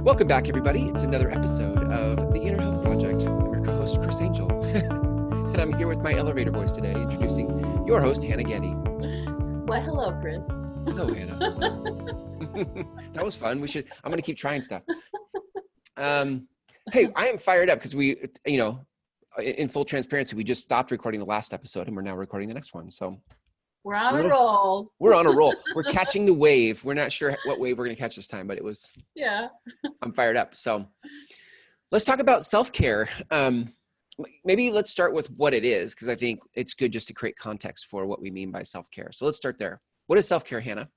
Welcome back, everybody. It's another episode of the Inner Health Project. I'm your co-host, Chris Angel. And I'm here with my elevator voice today, introducing your host, Hannah Getty. Well, hello, Chris. Hello, Hannah. That was fun. I'm going to keep trying stuff. Hey, I am fired up because in full transparency, we just stopped recording the last episode and we're now recording the next one. So we're on a roll. We're on a roll. We're catching the wave. We're not sure what wave we're going to catch this time, but I'm fired up. So let's talk about self-care. Maybe let's start with what it is, because I think it's good just to create context for what we mean by self-care. So let's start there. What is self-care, Hannah?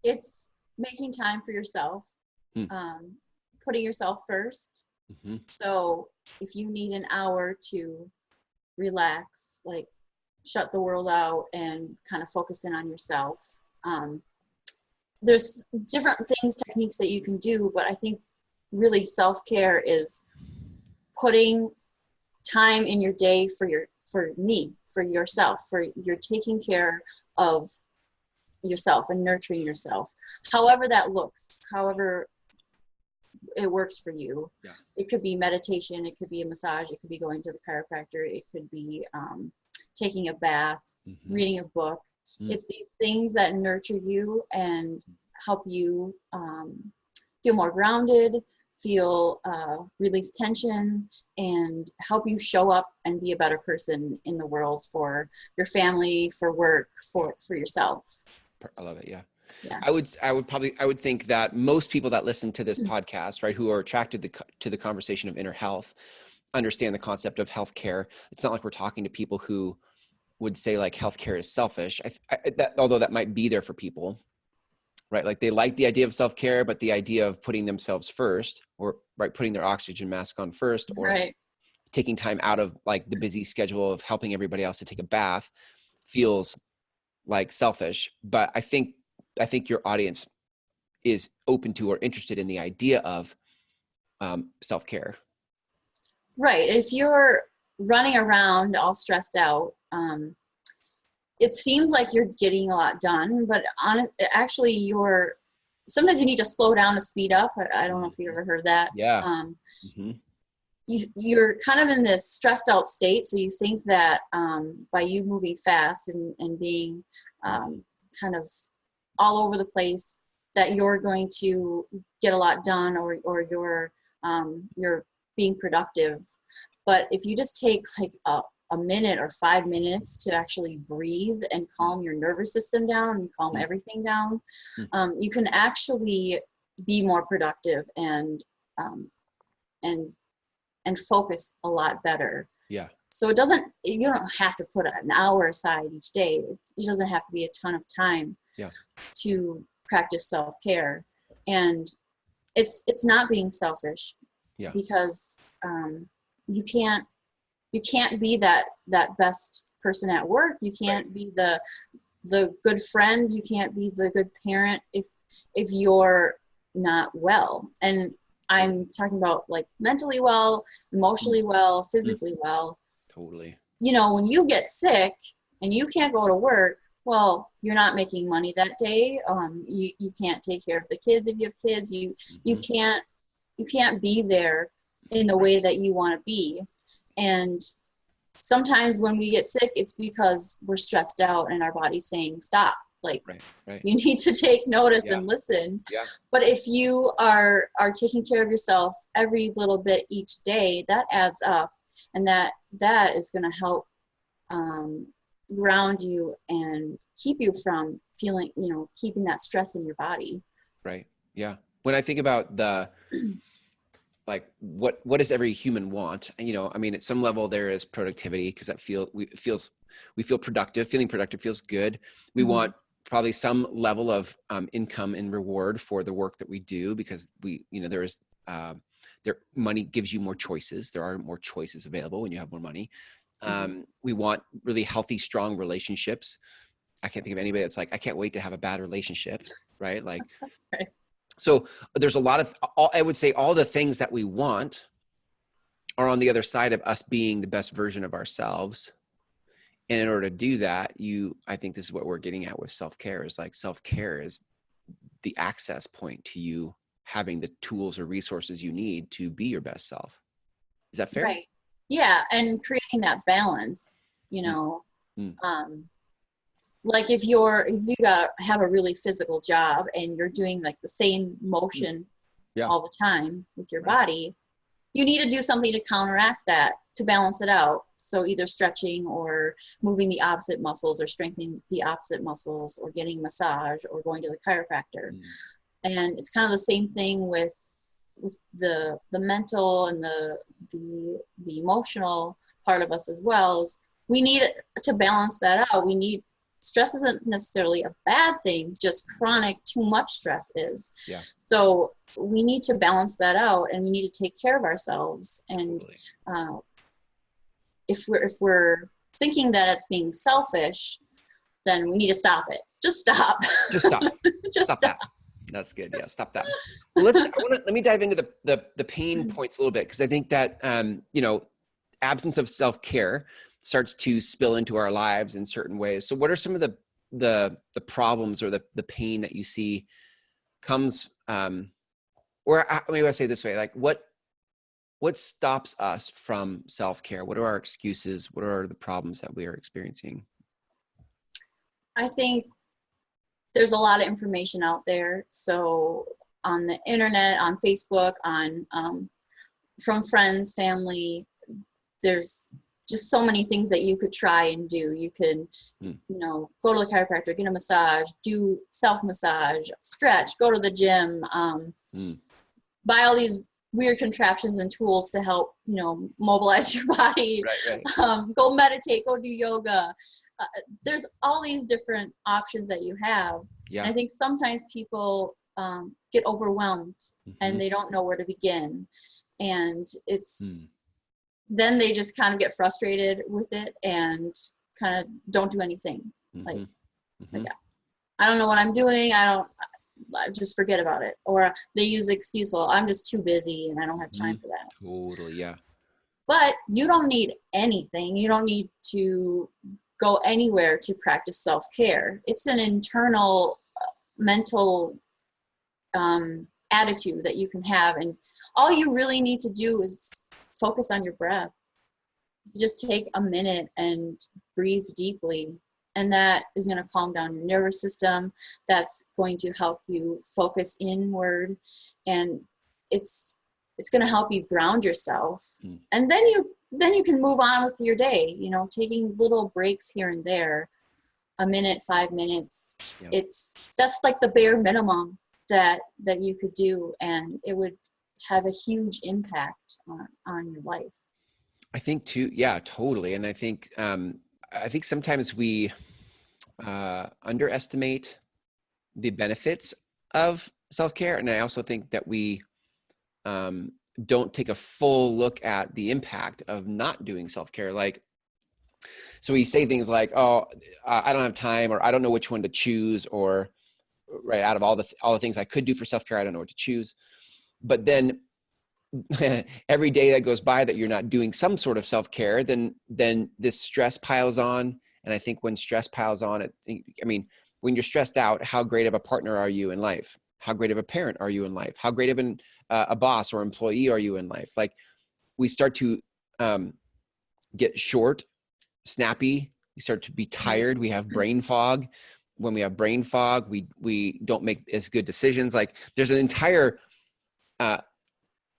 It's making time for yourself, putting yourself first. Mm-hmm. So if you need an hour to relax, like shut the world out and kind of focus in on yourself, there's different techniques that you can do, but I think really self-care is putting time in your day for yourself, for you're taking care of yourself and nurturing yourself, however that looks, however it works for you. Yeah. It could be meditation, it could be a massage, it could be going to the chiropractor, it could be taking a bath, reading a book. It's these things that nurture you and help you feel more grounded, release tension, and help you show up and be a better person in the world for your family, for work, for yourself. I love it. Yeah. I would think that most people that listen to this podcast, right, who are attracted to the conversation of inner health, understand the concept of healthcare. It's not like we're talking to people who would say like healthcare is selfish. Although that might be there for people, right? Like they like the idea of self-care, but the idea of putting themselves first, or right, putting their oxygen mask on first, or taking time out of like the busy schedule of helping everybody else to take a bath feels like selfish. But I think your audience is open to or interested in the idea of self-care. Right. If you're running around all stressed out, it seems like you're getting a lot done, but actually sometimes you need to slow down to speed up. I don't know if you ever heard that. Yeah. You're kind of in this stressed out state. So you think that by you moving fast and being kind of all over the place, that you're going to get a lot done, or you're being productive. But if you just take like a minute or 5 minutes to actually breathe and calm your nervous system down and calm everything down, you can actually be more productive and focus a lot better. Yeah. So you don't have to put an hour aside each day. It doesn't have to be a ton of time to practice self-care. And it's not being selfish, because you can't be that best person at work. You can't be the good friend. You can't be the good parent if you're not well. And I'm talking about like mentally well, emotionally well, physically well. Totally. When you get sick and you can't go to work, well, you're not making money that day. You can't take care of the kids if you have kids. You can't be there in the way that you want to be. And sometimes when we get sick, it's because we're stressed out and our body's saying, stop. Like, you need to take notice and listen. Yeah. But if you are taking care of yourself every little bit each day, that adds up. And that is going to help ground you and keep you from feeling, keeping that stress in your body. Right. Yeah. When I think about like what does every human want? At some level there is productivity, because we feel productive. Feeling productive feels good. We want probably some level of income and reward for the work that we do, because money gives you more choices. There are more choices available when you have more money. We want really healthy, strong relationships. I can't think of anybody that's like, I can't wait to have a bad relationship, right? Like, so there's a lot of, I would say all the things that we want are on the other side of us being the best version of ourselves. And in order to do that, I think this is what we're getting at with self-care, is like self-care is the access point to you having the tools or resources you need to be your best self. Is that fair? Right. Yeah. And creating that balance, you know, like if you have a really physical job and you're doing like the same motion all the time with your body, you need to do something to counteract that, to balance it out. So either stretching or moving the opposite muscles or strengthening the opposite muscles or getting a massage or going to the chiropractor. And it's kind of the same thing with the mental and the emotional part of us as well. Is we need to balance that out. Stress isn't necessarily a bad thing, just chronic too much stress is. Yeah. So we need to balance that out, and we need to take care of ourselves. And if we're thinking that it's being selfish, then we need to stop it. Just stop. Just stop. Just stop. That. That's good. Yeah, stop that. Well, let me dive into the pain points a little bit, because I think that absence of self-care starts to spill into our lives in certain ways. So what are some of the problems or the pain that you see comes, or maybe I say it this way, like what stops us from self-care? What are our excuses? What are the problems that we are experiencing? I think there's a lot of information out there. So on the internet, on Facebook, from friends, family, there's just so many things that you could try and do. You can, go to the chiropractor, get a massage, do self-massage, stretch, go to the gym, buy all these weird contraptions and tools to help, mobilize your body, right. Go meditate, go do yoga. There's all these different options that you have. Yeah. And I think sometimes people get overwhelmed and they don't know where to begin. And then they just kind of get frustrated with it and kind of don't do anything. Like, I don't know what I'm doing. I just forget about it. Or they use the excuse, well, I'm just too busy and I don't have time for that. Totally. Yeah. But you don't need anything. You don't need to go anywhere to practice self-care. It's an internal mental attitude that you can have. And all you really need to do is focus on your breath. You just take a minute and breathe deeply, and that is going to calm down your nervous system. That's going to help you focus inward, and it's going to help you ground yourself. And then you can move on with your day, taking little breaks here and there, a minute, 5 minutes. Yep. That's like the bare minimum that you could do, and it would have a huge impact on your life. I think too. Yeah, totally. And I think sometimes we underestimate the benefits of self-care. And I also think that we don't take a full look at the impact of not doing self-care. Like, so we say things like, oh, I don't have time, or I don't know which one to choose, or right, out of all the things I could do for self-care, I don't know what to choose. But then every day that goes by that you're not doing some sort of self-care, then this stress piles on. And I think when stress piles on, when you're stressed out, how great of a partner are you in life? How great of a parent are you in life? How great of a boss or employee are you in life? Like, we start to get short, snappy. We start to be tired. We have brain fog. When we have brain fog, we don't make as good decisions. Like, there's an entire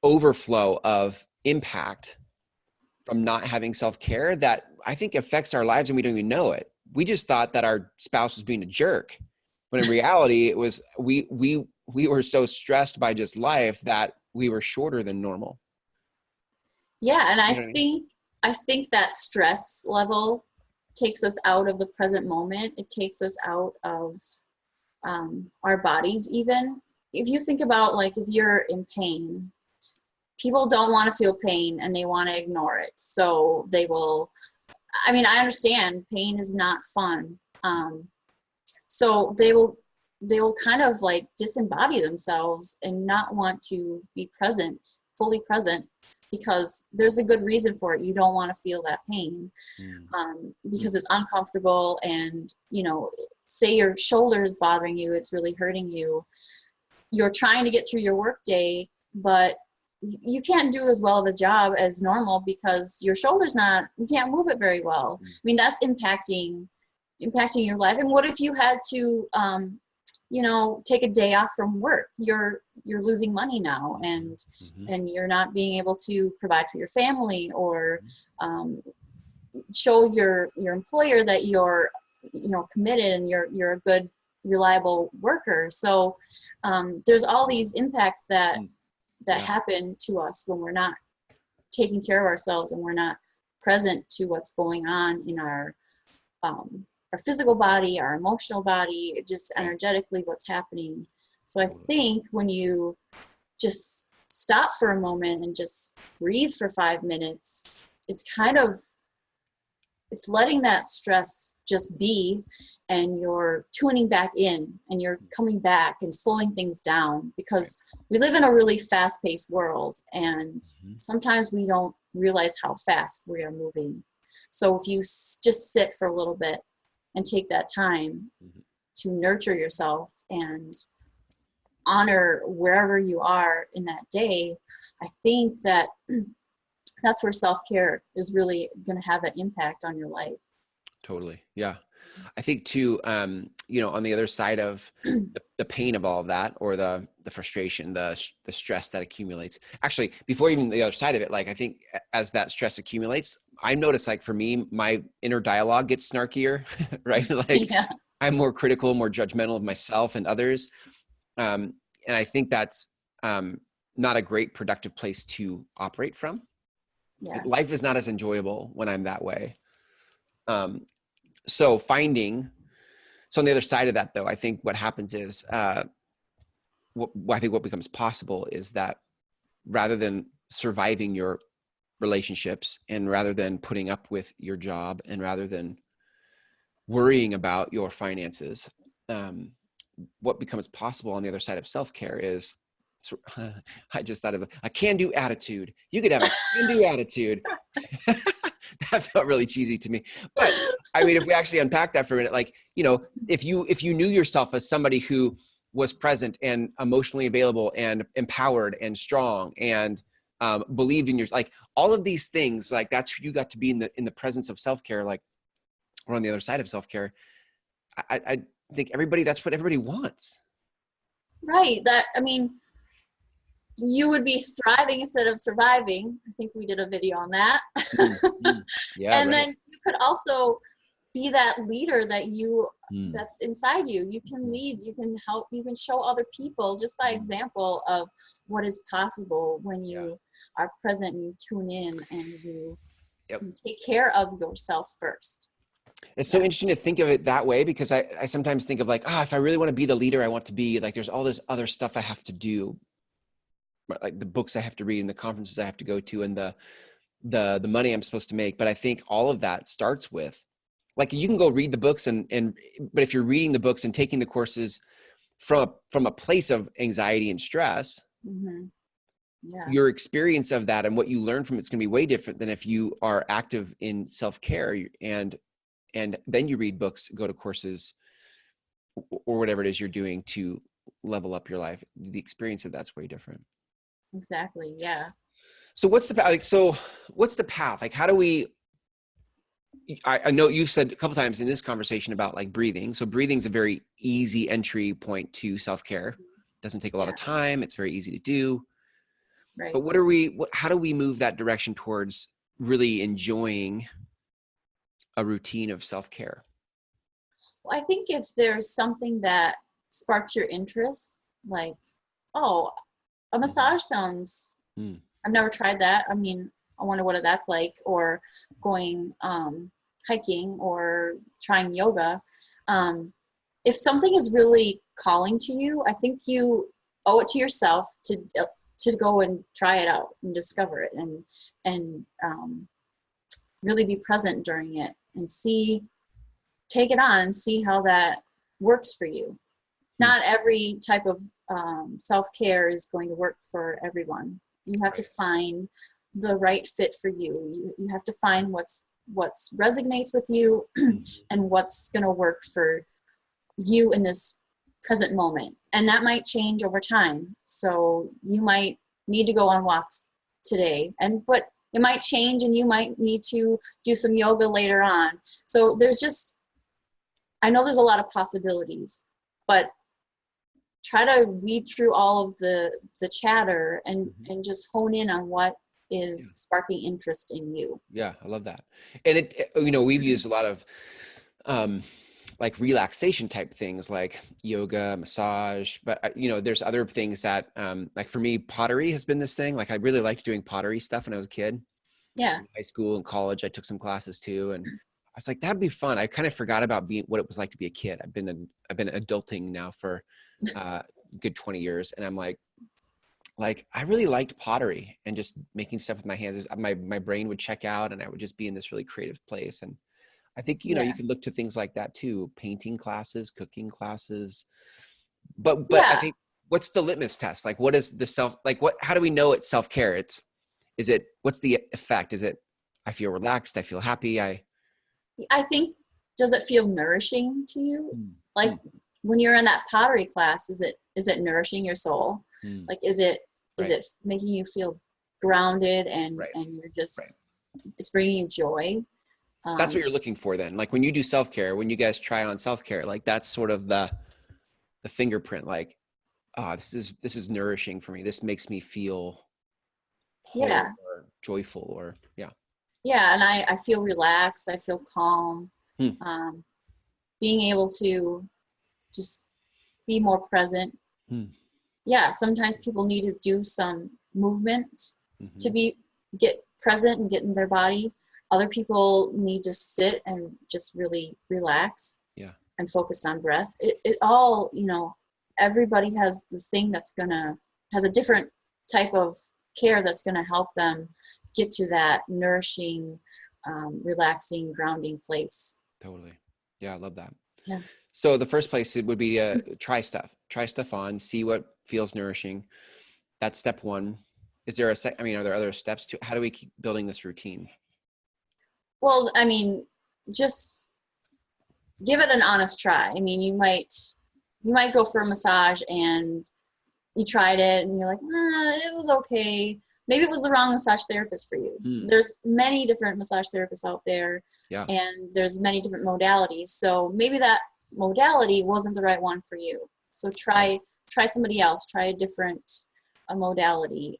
overflow of impact from not having self-care that I think affects our lives, and we don't even know it. We just thought that our spouse was being a jerk, but in reality, it was we were so stressed by just life that we were shorter than normal. Yeah, and I think that stress level takes us out of the present moment. It takes us out of our bodies. Even if you think about, like, if you're in pain, people don't want to feel pain and they want to ignore it. So they will, I understand pain is not fun. So they will kind of like disembody themselves and not want to be fully present, because there's a good reason for it. You don't want to feel that pain because it's uncomfortable. And, say your shoulder is bothering you, it's really hurting you. you're trying to get through your work day, but you can't do as well of a job as normal because your shoulder's not, you can't move it very well. I mean, that's impacting your life. And what if you had to, take a day off from work? You're losing money now, and you're not being able to provide for your family, or show your employer that you're committed and you're a good, reliable worker. So there's all these impacts that happen to us when we're not taking care of ourselves and we're not present to what's going on in our physical body, our emotional body, just energetically what's happening. So I think when you just stop for a moment and just breathe for 5 minutes, it's letting that stress just be, and you're tuning back in and you're coming back and slowing things down, because we live in a really fast-paced world, and sometimes we don't realize how fast we are moving. So if you just sit for a little bit and take that time to nurture yourself and honor wherever you are in that day, I think that that's where self-care is really going to have an impact on your life. Totally. Yeah. I think too, on the other side of the pain of all of that, or the frustration, the stress that accumulates, actually, before even the other side of it, like, I think as that stress accumulates, I notice, like, for me, my inner dialogue gets snarkier, right? Like, I'm more critical, more judgmental of myself and others. And I think that's not a great productive place to operate from. Yeah. Life is not as enjoyable when I'm that way. So on the other side of that, though, I think what happens is, what becomes possible is that rather than surviving your relationships, and rather than putting up with your job, and rather than worrying about your finances, what becomes possible on the other side of self-care is, I just thought of a can-do attitude. You could have a can-do attitude. That felt really cheesy to me. But I mean, if we actually unpack that for a minute, like, if you knew yourself as somebody who was present and emotionally available and empowered and strong and believed in like all of these things, like, that's who you got to be in the presence of self-care, like, or on the other side of self-care. I think that's what everybody wants. Right. You would be thriving instead of surviving. I think we did a video on that. Yeah. And then you could also be that leader that's inside you. You can lead, you can help, you can show other people just by example of what is possible when you are present and you tune in and you take care of yourself first. It's so interesting to think of it that way, because I sometimes think of, like, if I really want to be the leader I want to be, like, there's all this other stuff I have to do, like the books I have to read and the conferences I have to go to and the money I'm supposed to make. But I think all of that starts with, like, you can go read the books but if you're reading the books and taking the courses from a place of anxiety and stress, your experience of that and what you learn from it's going to be way different than if you are active in self-care and then you read books, go to courses, or whatever it is you're doing to level up your life. The experience of that's way different. Exactly. Yeah. So what's the path? Like, how do we, I know you've said a couple times in this conversation about, like, breathing. So breathing's a very easy entry point to self-care. Doesn't take a lot of time. It's very easy to do. Right. But how do we move that direction towards really enjoying a routine of self-care? Well, I think if there's something that sparks your interest, like, a massage sounds, I've never tried that. I mean, I wonder what that's like, or going hiking or trying yoga. If something is really calling to you, I think you owe it to yourself to go and try it out and discover it and really be present during it and take it on, see how that works for you. Not every type of self-care is going to work for everyone. You have to find the right fit for you. You have to find what's resonates with you and what's going to work for you in this present moment. And that might change over time. So you might need to go on walks today, but it might change and you might need to do some yoga later on. So I know there's a lot of possibilities, but try to weed through all of the chatter and just hone in on what is sparking interest in you. Yeah, I love that. And we've used a lot of like relaxation type things like yoga, massage, but there's other things that like for me, pottery has been this thing. Like I really liked doing pottery stuff when I was a kid. Yeah. In high school and college, I took some classes too. And I was like, that'd be fun. I kind of forgot about what it was like to be a kid. I've been adulting now for a good 20 years. And I'm like, I really liked pottery and just making stuff with my hands. My brain would check out and I would just be in this really creative place. And I think, you can look to things like that too. Painting classes, cooking classes, but I think what's the litmus test? Like, what is how do we know it's self-care? What's the effect? Is it, I feel relaxed, I feel happy, I think, does it feel nourishing to you? Like when you're in that pottery class, is it nourishing your soul? Like, is it making you feel grounded and you're just, it's bringing you joy? That's what you're looking for then. Like when you do self-care, when you guys try on self-care, like that's sort of the fingerprint, like, this is nourishing for me. This makes me feel whole or joyful or and I feel relaxed. I feel calm. Being able to just be more present. Sometimes people need to do some movement to get present and get in their body. Other people need to sit and just really relax and focus on breath. It all, everybody has the thing has a different type of care that's going to help them get to that nourishing, relaxing, grounding place. Totally. Yeah, I love that. Yeah. So the first place it would be try stuff on, see what feels nourishing. That's step one. Is there are there other steps to, how do we keep building this routine? Well, just give it an honest try. You might go for a massage and you tried it and you're like, it was okay. Maybe it was the wrong massage therapist for you. There's many different massage therapists out there, and there's many different modalities. So maybe that modality wasn't the right one for you. So try somebody else. Try a different modality.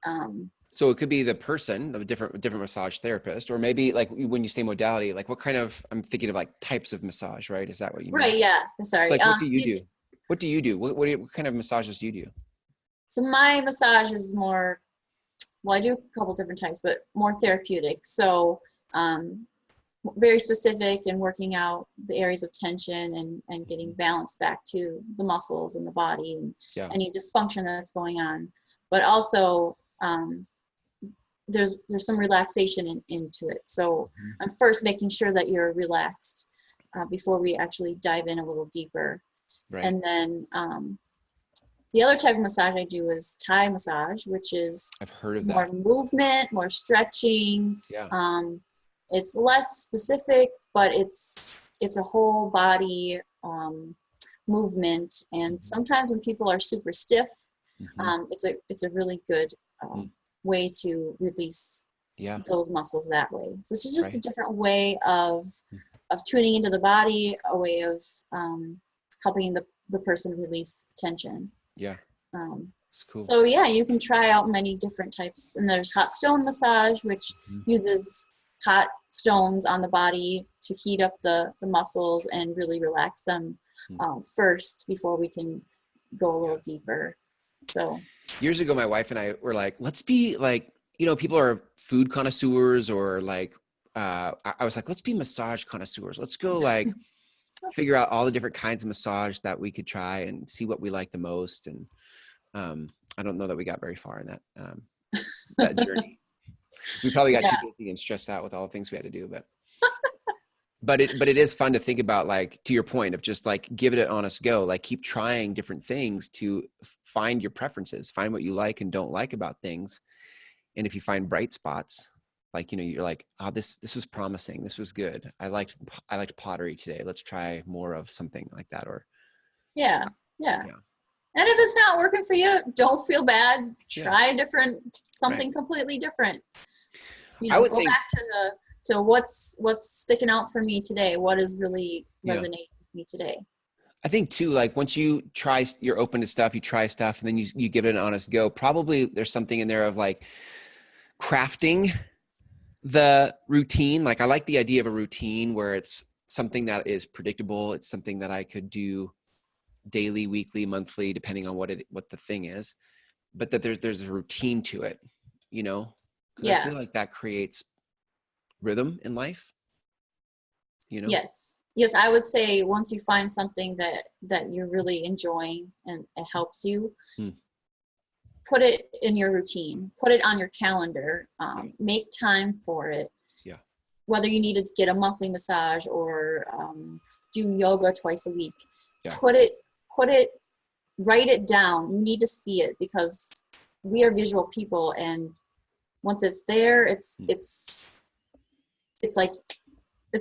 So it could be the person of a different massage therapist, or maybe like when you say modality, like what kind of, I'm thinking of like types of massage, right? Is that what you mean? Right. Yeah. Sorry. So like, what do you do? What do you do? What kind of massages do you do? So my massage is more, I do a couple different types, but more therapeutic. So very specific and working out the areas of tension and getting balance back to the muscles and the body and any dysfunction that's going on. But also there's some relaxation into it. So I'm first making sure that you're relaxed before we actually dive in a little deeper. Right. And then the other type of massage I do is Thai massage, which is I've heard of more movement, more stretching. It's less specific, but it's a whole body movement. And sometimes when people are super stiff, it's a really good way to release those muscles that way. So it's just a different way of tuning into the body, a way of helping the person release tension. It's cool. So you can try out many different types. And there's hot stone massage, which uses hot stones on the body to heat up the muscles and really relax them first before we can go a little deeper. So years ago, my wife and I were like, let's be like, people are food connoisseurs, or like, I was like, let's be massage connoisseurs. Let's go like figure out all the different kinds of massage that we could try and see what we like the most. And I don't know that we got very far in that journey. We probably got too busy and stressed out with all the things we had to do, but it is fun to think about, like, to your point of just like, give it an honest go, like keep trying different things to find your preferences, find what you like and don't like about things. And if you find bright spots, like, you're like, oh, this was promising. This was good. I liked pottery today. Let's try more of something like that. Or Yeah. Yeah. And if it's not working for you, don't feel bad. Try something Right. completely different. I would Go think, back to what's sticking out for me today. What is really yeah. resonating with me today? I think too, like once you're open to stuff, you try stuff, and then you give it an honest go. Probably there's something in there of like crafting the routine. Like I like the idea of a routine where it's something that is predictable. It's something that I could do daily, weekly, monthly, depending on what the thing is, but that there's a routine to it, because I Yeah. feel like that creates rhythm in life, Yes, I would say once you find something that you're really enjoying and it helps you, Hmm. put it in your routine, put it on your calendar, make time for it. Yeah. Whether you need to get a monthly massage or do yoga twice a week, Yeah. put it, write it down. You need to see it because we are visual people, and once it's there, it's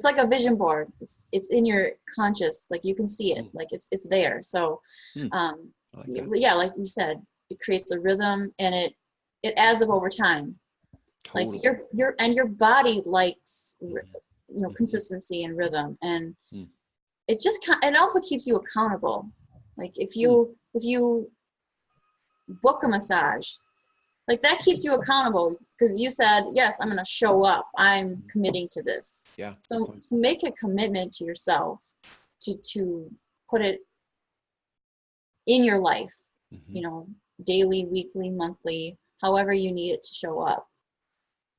like a vision board. It's in your conscious, like you can see it, like it's there. So I like that. yeah, like you said, it creates a rhythm, and it adds up over time. Totally. Like your body likes consistency and rhythm, and it also keeps you accountable. Like if you book a massage, like that keeps you accountable because you said, yes, I'm going to show up. I'm committing to this. Yeah. So make a commitment to yourself to put it in your life, daily, weekly, monthly, however you need it to show up.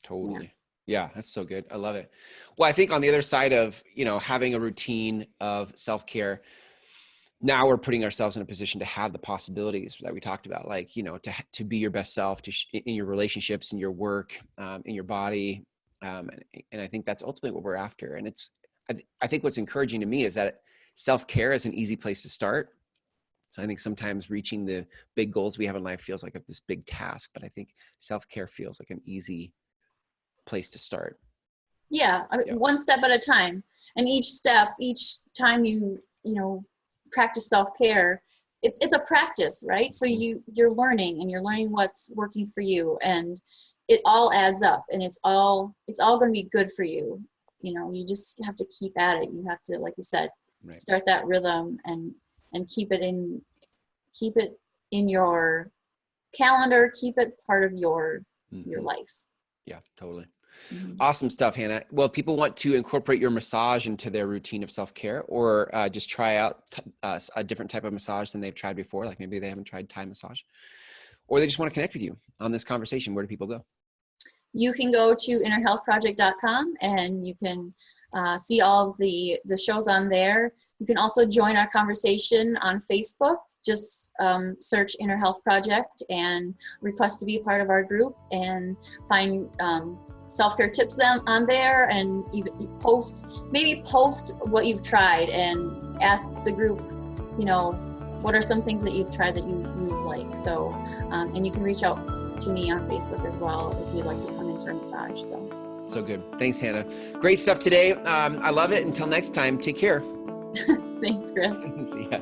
Totally. Yeah, that's so good. I love it. Well, I think on the other side of, having a routine of self-care, now we're putting ourselves in a position to have the possibilities that we talked about, like, to be your best self, in your relationships, in your work, in your body. And I think that's ultimately what we're after. And I think what's encouraging to me is that self-care is an easy place to start. So I think sometimes reaching the big goals we have in life feels like this big task, but I think self-care feels like an easy place to start. Yeah. One step at a time. And each time you practice self-care, it's a practice, right? So you're learning what's working for you, and it all adds up, and it's all going to be good for you. You just have to keep at it. You have to, like you said, start that rhythm and keep it in your calendar, keep it part of your life. Yeah, totally. Awesome stuff, Hannah. Well, if people want to incorporate your massage into their routine of self-care, or just try out a different type of massage than they've tried before, like maybe they haven't tried Thai massage, or they just want to connect with you on this conversation, where do people go? You can go to innerhealthproject.com and you can see all of the shows on there. You can also join our conversation on Facebook. Just search Inner Health Project and request to be part of our group, and find self-care tips on there, and you post what you've tried and ask the group, what are some things that you've tried that you like. So and you can reach out to me on Facebook as well if you'd like to come in for a massage. So good. Thanks, Hannah. Great stuff today. I love it. Until next time, take care. Thanks, Chris. See ya.